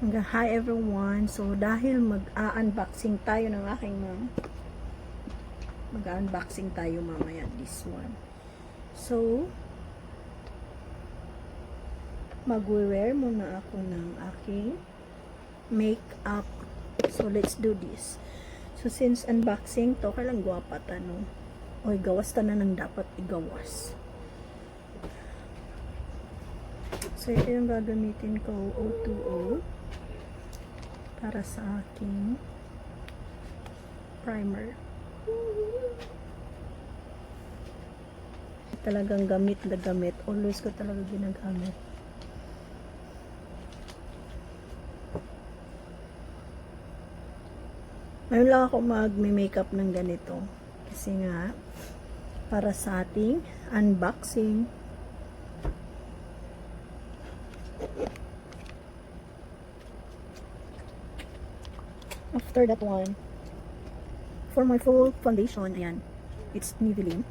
Hi everyone. So dahil mag-unboxing tayo ng aking mag-unboxing tayo mamaya this one. So mag-wear muna ako ng aking makeup. So let's do this. So since unboxing to, kailang gwapa tanong. Oy, gawas ta na nang dapat igawas. So ito yung gagamitin ko, O2O. Para sa aking primer. Talagang gamit na gamit. Always ko talaga ginagamit. Ngayon lang ako mag-makeup ng ganito. Kasi nga, para sa ating unboxing. After that one, for my full foundation, ayan, it's Maybelline.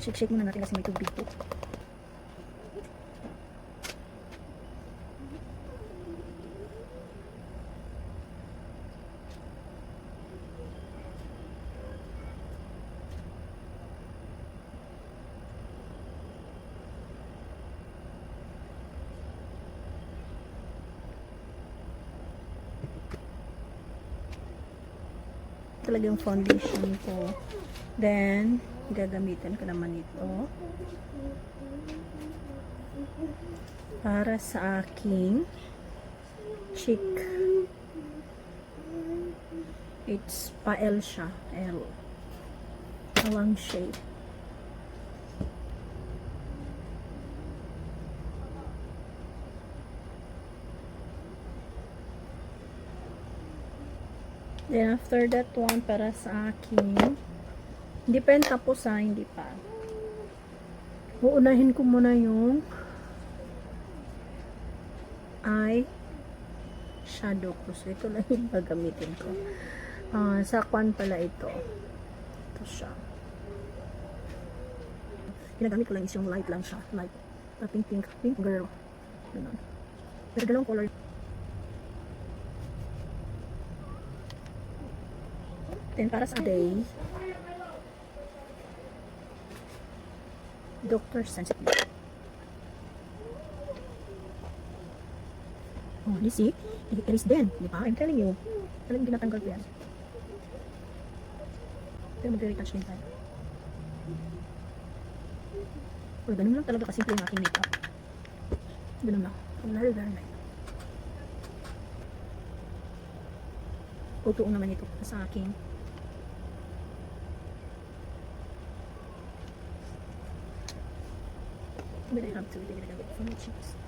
Shake muna natin kasi may tubig po. Talagang foundation ko. Then, gagamitin ko naman ito para sa aking cheek. It's pa L siya. L. Walang shape. Then after that one, para sa akin, hindi pa yun tapos ha, hindi pa. Uunahin ko muna yung eye shadow ko. So ito lang yung gagamitin ko. Sa kwan pala ito. Ito siya. Ginagamit ko lang is yung light lang siya. Light. Pink girl. Ganun. Pero dalawang color. Then para sa day, Dr. Sensitive. Oh, you see? It is then, di ba? I'm telling you. Talagang ginatanggal ko yan. Pero mag-retouch din tayo. Oh, ganun lang talaga kasimple yung aking makeup. Ganun lang. Very light. Utuong naman ito sa aking but I have to take it a bit from my cheeks.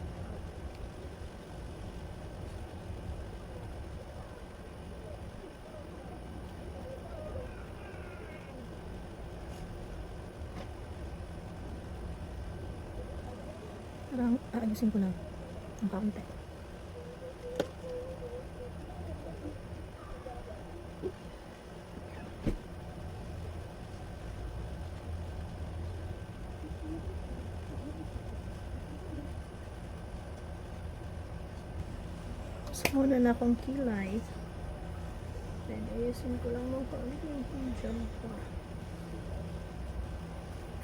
Parang aayusin ko lang ang kaunti. Muna na akong kilay. Then, ayusin ko lang mga dyan pa.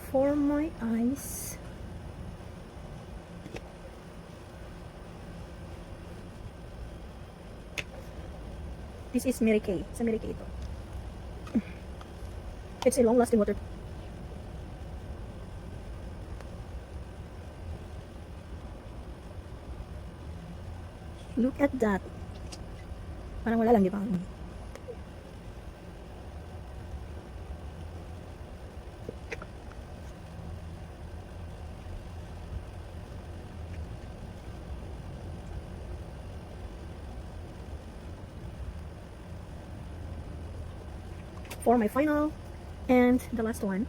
For my eyes, this is Mary Kay. Sa Mary Kay ito. It's a long-lasting water. Look at that. Parang wala lang, di ba? For my final and the last one,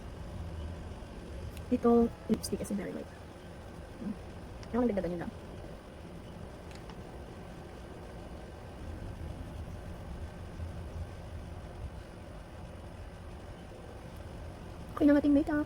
ito lipstick kasi very light. Yung nagdagdagan yun lang. Okay na ating makeup.